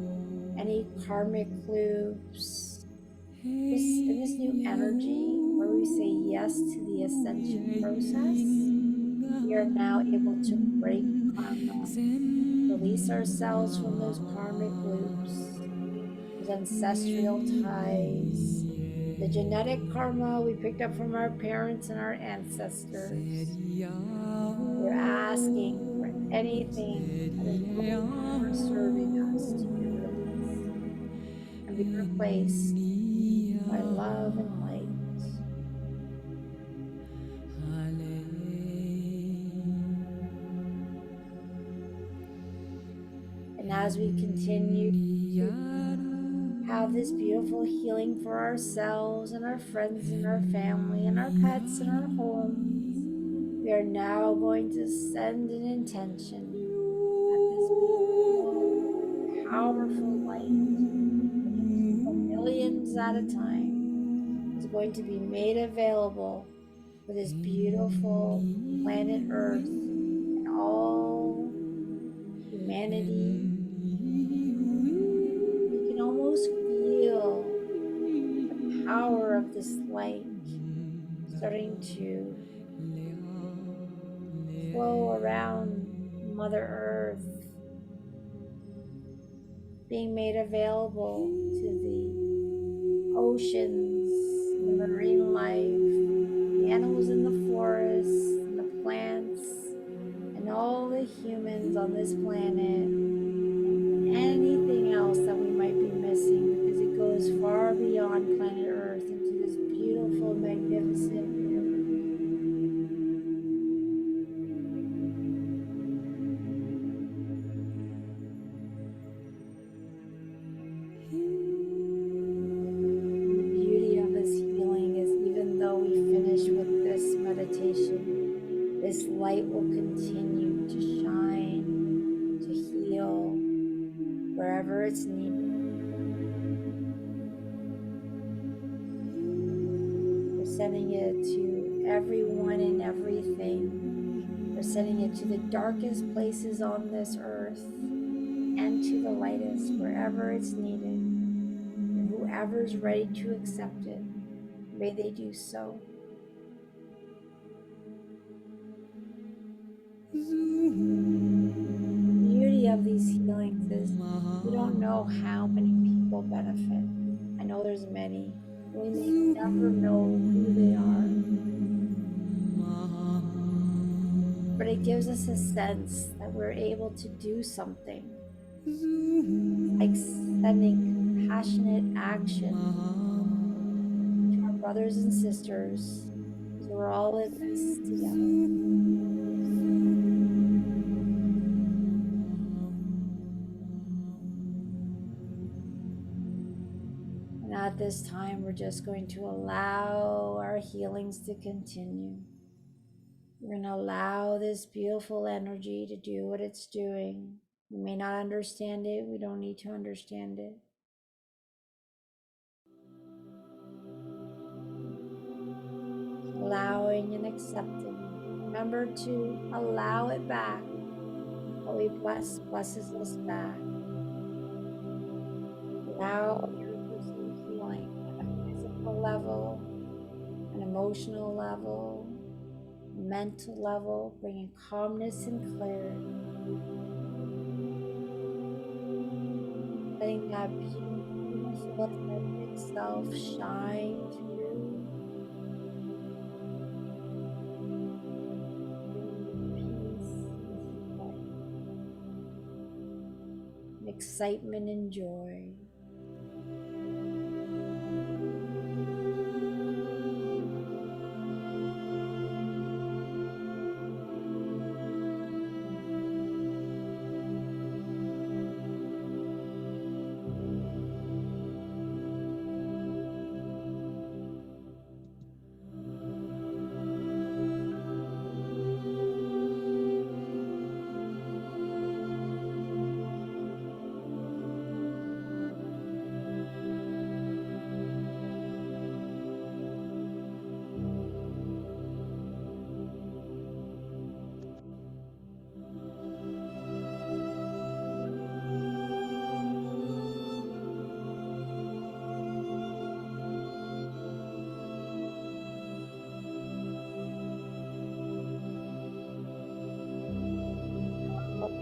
any karmic loops. In this new energy where we say yes to the ascension process, we are now able to break karma, release ourselves from those karmic loops, those ancestral ties, the genetic karma we picked up from our parents and our ancestors. We're asking for anything that is no longer serving us to be released and be replaced by love and light. And as we continue to have this beautiful healing for ourselves and our friends and our family and our pets and our homes, we are now going to send an intention that this beautiful, powerful light, millions at a time, is going to be made available for this beautiful planet Earth and all humanity. You can almost feel the power of this light starting to flow around Mother Earth, being made available to the oceans, the marine life, the animals in the forests, and the plants, and all the humans on this planet, and anything else that we might be missing. magnificent. The beauty of this healing is even though we finish with this meditation, this light will continue to shine, to heal wherever it's needed. We're sending it to everyone and everything. We're sending it to the darkest places on this earth and to the lightest wherever it's needed. And whoever's ready to accept it, may they do so. The beauty of these healings is we don't know how many people benefit. I know there's many. We may never know who they are, but it gives us a sense that we're able to do something, like sending compassionate action to our brothers and sisters, because we're all in this together. And at this time, we're just going to allow our healings to continue. We're going to allow this beautiful energy to do what it's doing. We may not understand it. We don't need to understand it. Allowing and accepting. Remember to allow it back. What we blesses us back. Allow your perceived healing at a physical level, an emotional level, mental level, bringing calmness and clarity. Letting that beautiful authentic self shine through. Excitement and joy.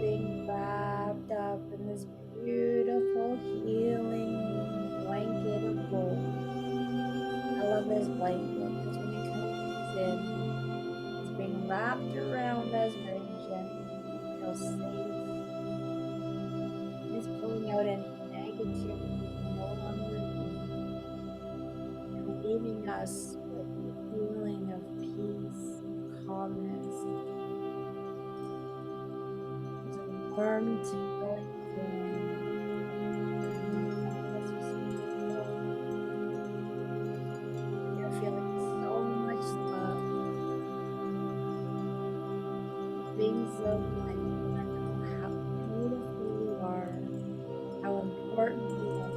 Being wrapped up in this beautiful healing blanket of gold. I love this blanket because when it comes in, it's being wrapped around us very gently. It feels safe. It's pulling out any negativity no longer needed, leaving us with a feeling of peace, calmness, warmth and going feeling. You're feeling so much love, beings of light. I know how beautiful you are, how important you are,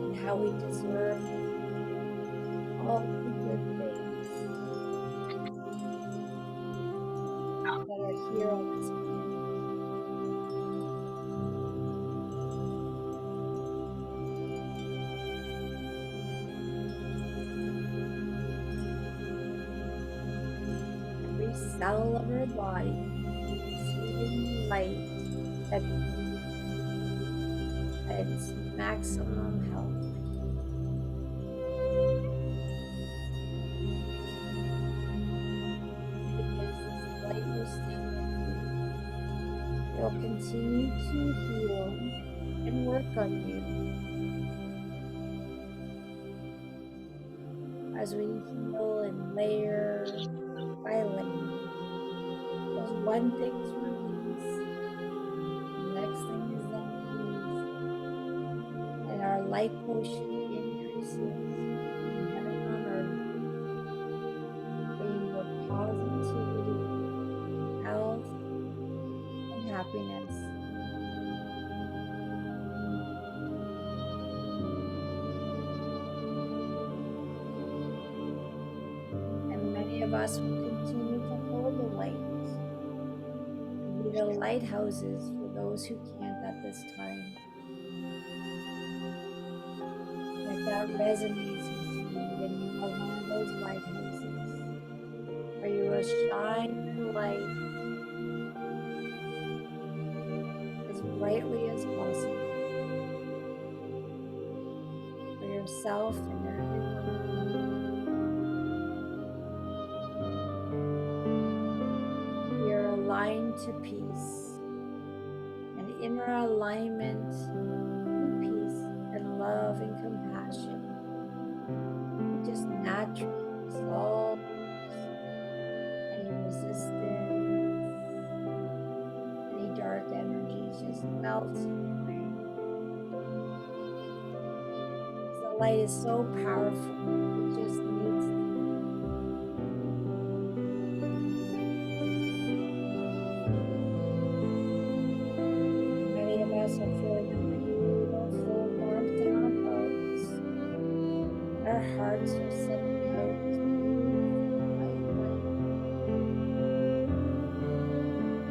and how we deserve all the good things that are here on this planet. Every cell of our body receiving light at its maximum health. Because this light will stay with you. It will continue to heal and work on you. as we heal and layer by layer. As one thing is released, the next thing is then released, and our light quotient increases in heaven and on earth, bringing more positivity, health, and happiness. And many of us will continue to hold the light and be the lighthouses for those who can't at this time. If that resonates with you, then you are one of those lighthouses where you will shine your light as brightly as possible for yourself and everyone around you. We are aligned to peace, and inner alignment, peace, and love and compassion. It just naturally dissolves any resistance, any dark energies just melt away. The light is so powerful, it just needs to. Many of us are feeling a beautiful warmth in our hearts. Our hearts are sending out this beautiful light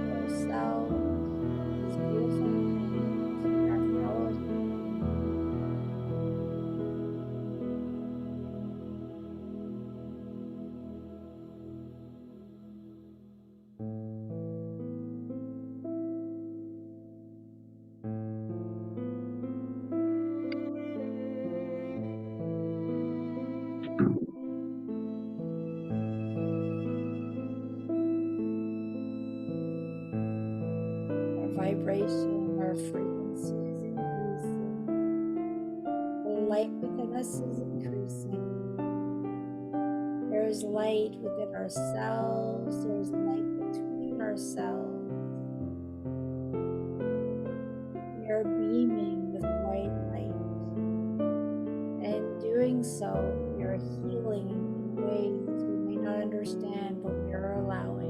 for ourselves, these beautiful angels, and our fellow vibration, our frequency is increasing. The light within us is increasing. There is light within ourselves, there is light between ourselves. We are beaming with white light. And in doing so, we are healing in ways we may not understand, but we are allowing.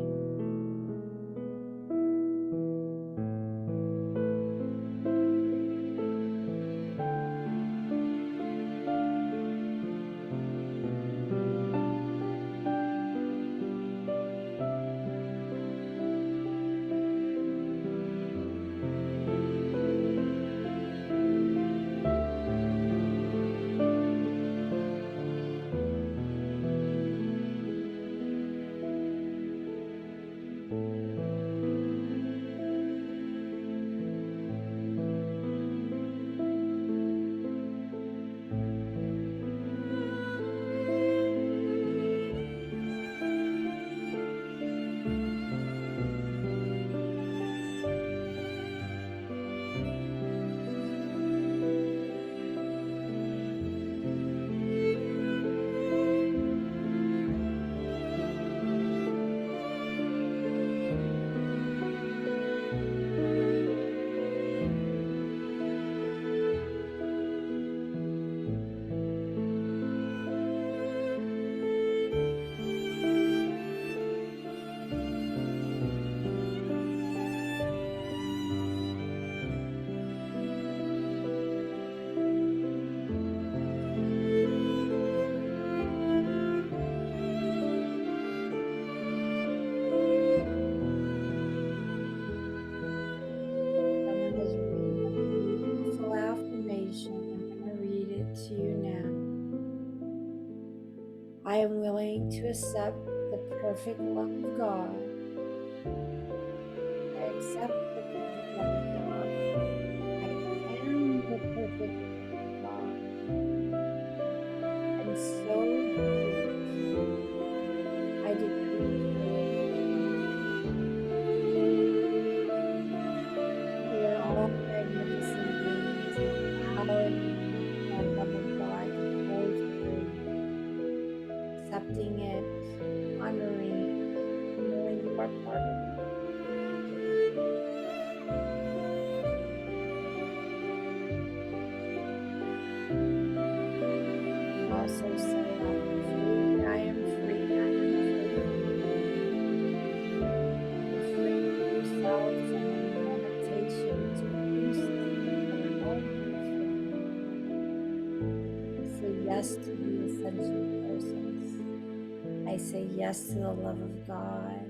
I am willing to accept the perfect love of God. I accept the perfect love of God. I am the perfect love of God. And so I decree. We are all magnificent beings, allowing our love of God to flow through. accepting it, honoring it, knowing you are part of it. And also say, I am free, I am free, I am free. You're freeing yourself from any limitations or excuses that are holding you. Say yes to the ascension process. I say yes to the love of God.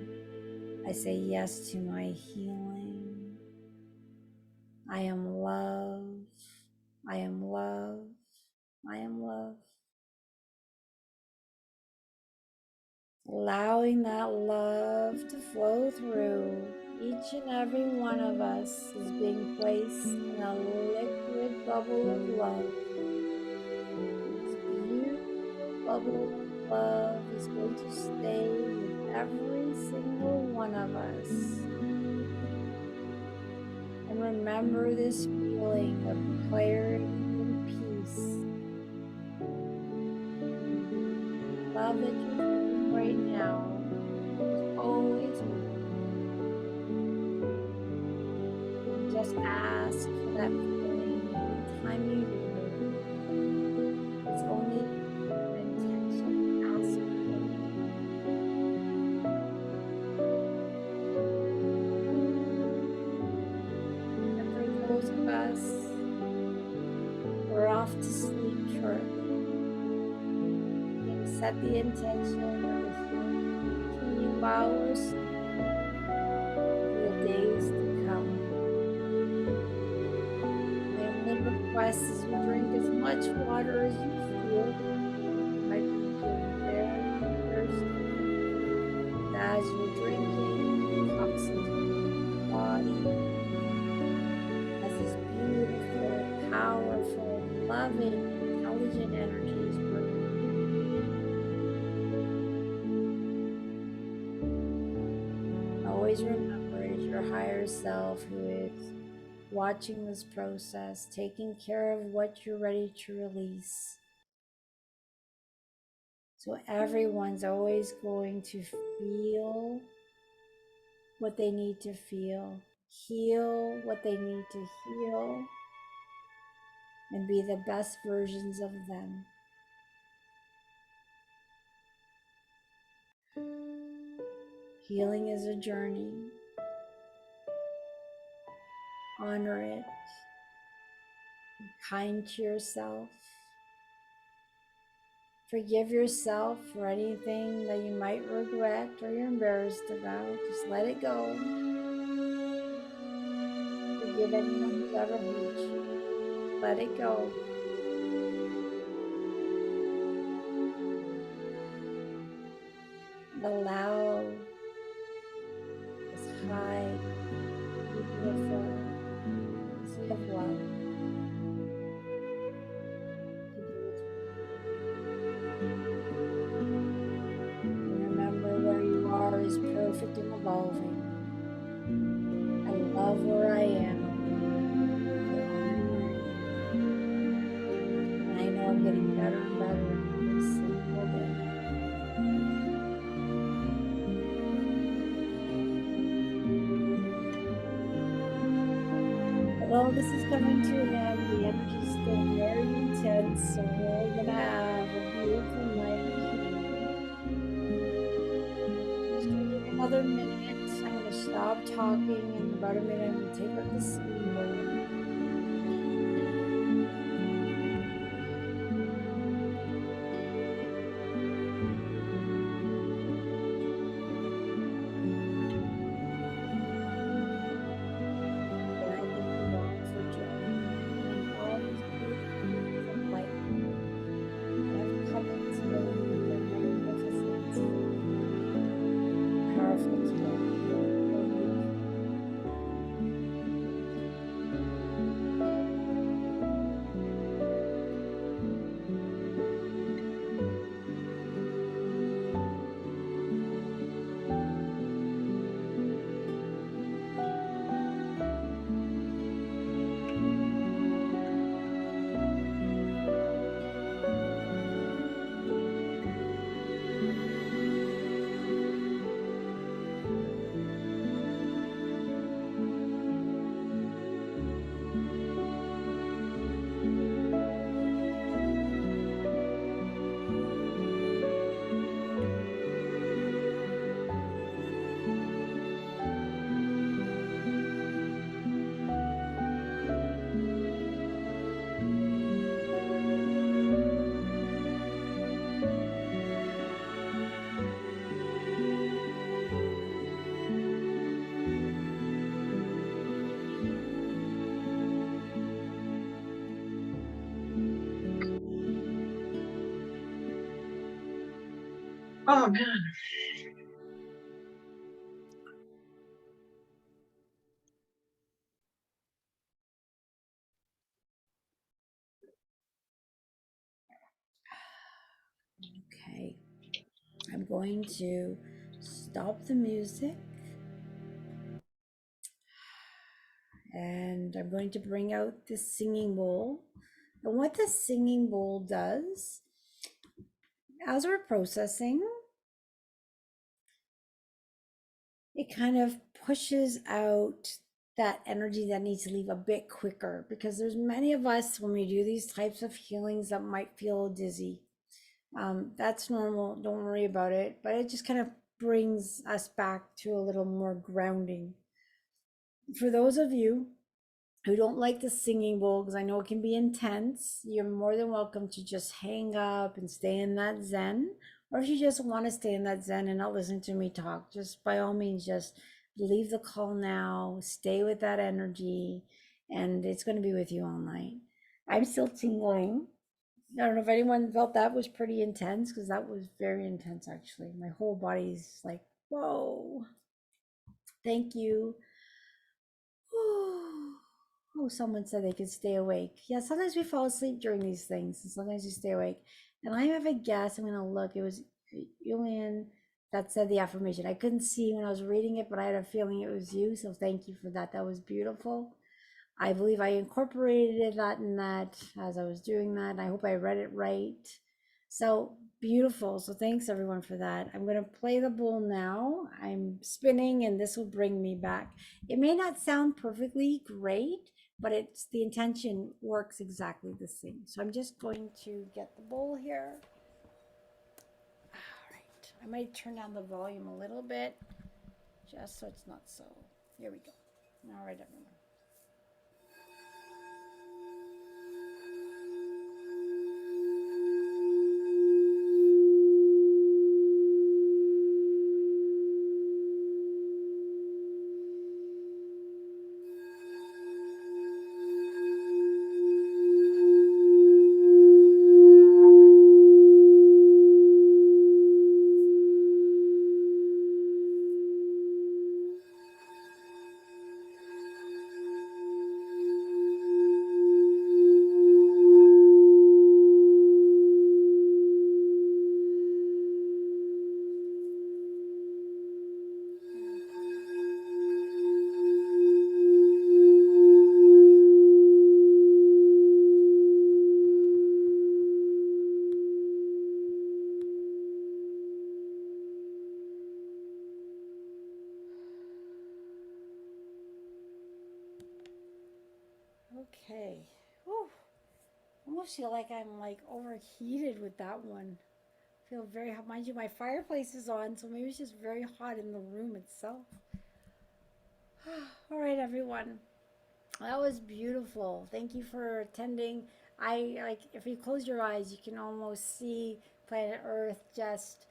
I say yes to my healing. I am love. I am love. I am love. Allowing that love to flow through each and every one of us is being placed in a liquid bubble of love. This beautiful bubble of love is going to stay with every single one of us. And remember this feeling of clarity and peace. Love that you're feeling right now is always with you. Just ask for that feeling anytime you need. It's only an intention. Ask for it. And for those of us who are off to sleep shortly, set the intention of a few hours for the days to come. My only request is you drink as much water as you feel. You might be feeling very thirsty. And as you're drinking, the toxins in your body as this beautiful, powerful, loving, intelligent energy is working. Always remember it is your higher self who is watching this process, taking care of what you're ready to release. So everyone's always going to feel what they need to feel, heal what they need to heal, and be the best versions of them. Healing is a journey. Honor it. Be kind to yourself. Forgive yourself for anything that you might regret or you're embarrassed about. Just let it go. Forgive anyone who's ever hurt you. Let it go. And allow this high, beautiful sea of love to be with you. And remember, where you are is perfect and evolving. I love where I am. And I know I'm getting better and better every single day. Although this is coming to an end, the energy is still very intense, so we're gonna have a beautiful night of healing. Just gonna give another minute. I'm gonna stop talking, and in about a minute, I'm gonna take out the steamboat. Oh man. Okay, I'm going to stop the music and I'm going to bring out the singing bowl. And what the singing bowl does, as we're processing, it kind of pushes out that energy that needs to leave a bit quicker because there's many of us when we do these types of healings that might feel dizzy. That's normal. Don't worry about it. But it just kind of brings us back to a little more grounding. For those of you who don't like the singing bowl, because I know it can be intense, you're more than welcome to just hang up and stay in that zen. Or if you just want to stay in that zen and not listen to me talk, just by all means, just leave the call now, stay with that energy, and it's going to be with you all night. I'm still tingling. I don't know if anyone felt that was pretty intense because that was very intense actually. My whole body's like, whoa, thank you. Oh, someone said they could stay awake. Yeah, sometimes we fall asleep during these things, and sometimes we stay awake. And I have a guess. I'm gonna look. It was Julian that said the affirmation. I couldn't see when I was reading it, but I had a feeling it was you. So thank you for that. That was beautiful. I believe I incorporated that in that as I was doing that. And I hope I read it right. So beautiful. So thanks everyone for that. I'm going to play the bowl now. I'm spinning and this will bring me back. It may not sound perfectly great, but it's the intention works exactly the same. So I'm just going to get the bowl here. All right. I might turn down the volume a little bit just so it's not so. Here we go. All right, everyone. Okay. Whew. I almost feel like I'm like overheated with that one. I feel very hot. Mind you, my fireplace is on, so maybe it's just very hot in the room itself. All right, everyone. That was beautiful. Thank you for attending. I like if you close your eyes, you can almost see planet Earth just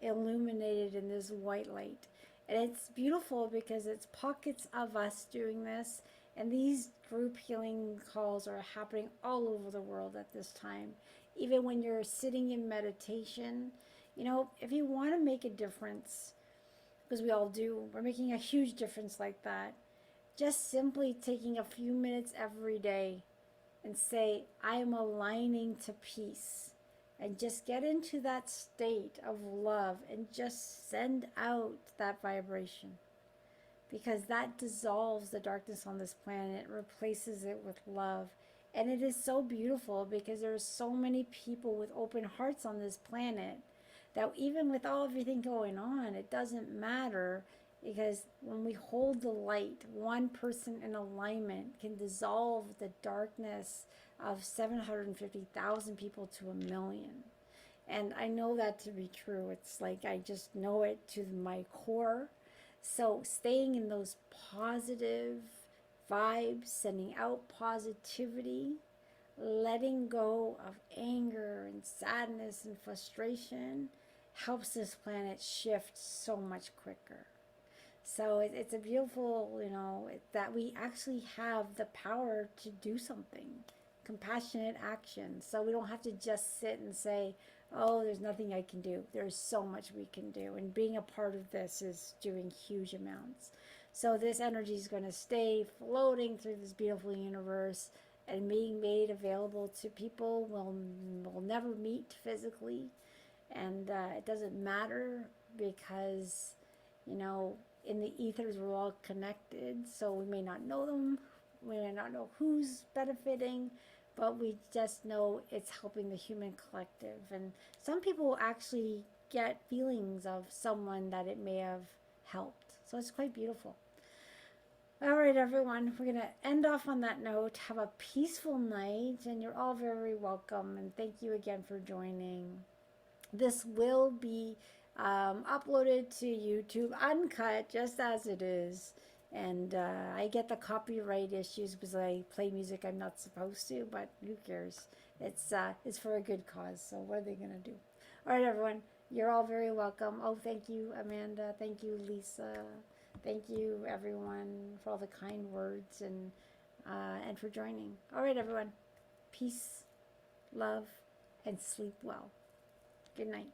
illuminated in this white light. And it's beautiful because it's pockets of us doing this. And these group healing calls are happening all over the world at this time. Even when you're sitting in meditation, if you want to make a difference, because we all do, we're making a huge difference like that. Just simply taking a few minutes every day and say, I am aligning to peace. And just get into that state of love and just send out that vibration. Because that dissolves the darkness on this planet, replaces it with love. And it is so beautiful because there's so many people with open hearts on this planet that even with all everything going on, it doesn't matter because when we hold the light, one person in alignment can dissolve the darkness of 750,000 people to a million. And I know that to be true. It's like I just know it to my core. So staying in those positive vibes, sending out positivity, letting go of anger and sadness and frustration helps this planet shift so much quicker. So it's a beautiful, that we actually have the power to do something, compassionate action. So we don't have to just sit and say, oh, there's nothing I can do. There's so much we can do. And being a part of this is doing huge amounts. So this energy is going to stay floating through this beautiful universe and being made available to people we'll never meet physically. And it doesn't matter because, you know, in the ethers we're all connected. So we may not know them. We may not know who's benefiting, but we just know it's helping the human collective. And some people will actually get feelings of someone that it may have helped. So it's quite beautiful. All right, everyone, we're going to end off on that note. Have a peaceful night, and you're all very welcome. And thank you again for joining. This will be uploaded to YouTube uncut, just as it is. And I get the copyright issues because I play music I'm not supposed to, but who cares? It's for a good cause. So what are they gonna do? All right, everyone, you're all very welcome. Oh, thank you, Amanda. Thank you, Lisa. Thank you, everyone, for all the kind words and for joining. All right, everyone, peace, love, and sleep well. Good night.